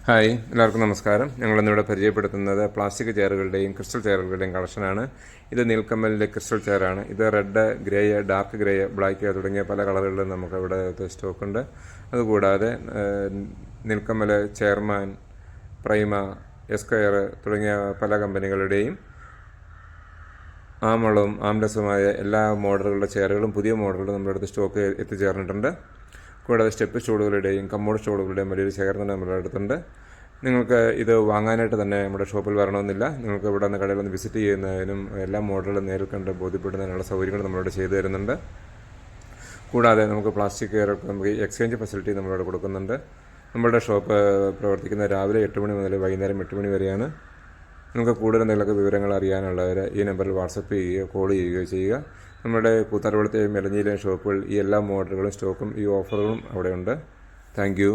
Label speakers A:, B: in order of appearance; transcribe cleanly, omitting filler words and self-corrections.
A: Hi, എല്ലാവർക്കും നമസ്കാരം. ഞങ്ങളിന്നിവിടെ പരിചയപ്പെടുത്തുന്നത് പ്ലാസ്റ്റിക് ചെയറുകളുടെയും ക്രിസ്റ്റൽ ചെയറുകളുടെയും കളക്ഷനാണ്. ഇത് നീൽക്കമ്മലിൻ്റെ ക്രിസ്റ്റൽ ചെയറാണ്. ഇത് red, grey, dark grey, black തുടങ്ങിയ പല കളറുകളിലും നമുക്ക് ഇവിടെ സ്റ്റോക്കുണ്ട്. അതുകൂടാതെ നീൽക്കമ്മൽ, ചെയർമാൻ, പ്രൈമ, എസ്ക്വയർ തുടങ്ങിയ പല കമ്പനികളുടെയും ആമളവും ആംലെസ്സുമായ എല്ലാ മോഡലുകളുടെ ചെയറുകളും പുതിയ മോഡലുകളും നമ്മുടെ അടുത്ത് സ്റ്റോക്ക് എത്തിച്ചേർന്നിട്ടുണ്ട്. കൂടാതെ സ്റ്റെപ്പ് സ്റ്റൂളുകളുടെയും കമ്മോഡ് സ്റ്റൂളുകളുടെയും വലിയൊരു ശേഖരണം നമ്മുടെ അടുത്തുണ്ട്. നിങ്ങൾക്ക് ഇത് വാങ്ങാനായിട്ട് തന്നെ നമ്മുടെ ഷോപ്പിൽ വരണമെന്നില്ല. നിങ്ങൾക്ക് ഇവിടെ നിന്ന് കടയിൽ ഒന്ന് വിസിറ്റ് ചെയ്യുന്നതിനും എല്ലാ മോഡലുകളും നേരിൽ കണ്ട് ബോധ്യപ്പെടുന്നതിനുള്ള സൗകര്യങ്ങൾ നമ്മളിവിടെ ചെയ്തു തരുന്നുണ്ട്. കൂടാതെ നമുക്ക് പ്ലാസ്റ്റിക് ചെയറുകൾക്ക് നമുക്ക് എക്സ്ചേഞ്ച് ഫെസിലിറ്റി നമ്മളിവിടെ കൊടുക്കുന്നുണ്ട്. നമ്മളുടെ ഷോപ്പ് പ്രവർത്തിക്കുന്ന രാവിലെ 8 മണി മുതൽ വൈകുന്നേരം 8 മണി വരെയാണ്. നിങ്ങൾക്ക് കൂടുതൽ എന്തെങ്കിലുമൊക്കെ വിവരങ്ങൾ അറിയാനുള്ളവർ ഈ നമ്പറിൽ വാട്സപ്പ് ചെയ്യുകയോ കോൾ ചെയ്യുകയോ ചെയ്യുക. നമ്മുടെ കൂത്താട്ടുകുളത്തെയും എലഞ്ഞിയിലെയും ഷോപ്പുകൾ ഈ എല്ലാ മോഡലുകളും സ്റ്റോക്കും ഈ ഓഫറുകളും അവിടെയുണ്ട്. Thank you.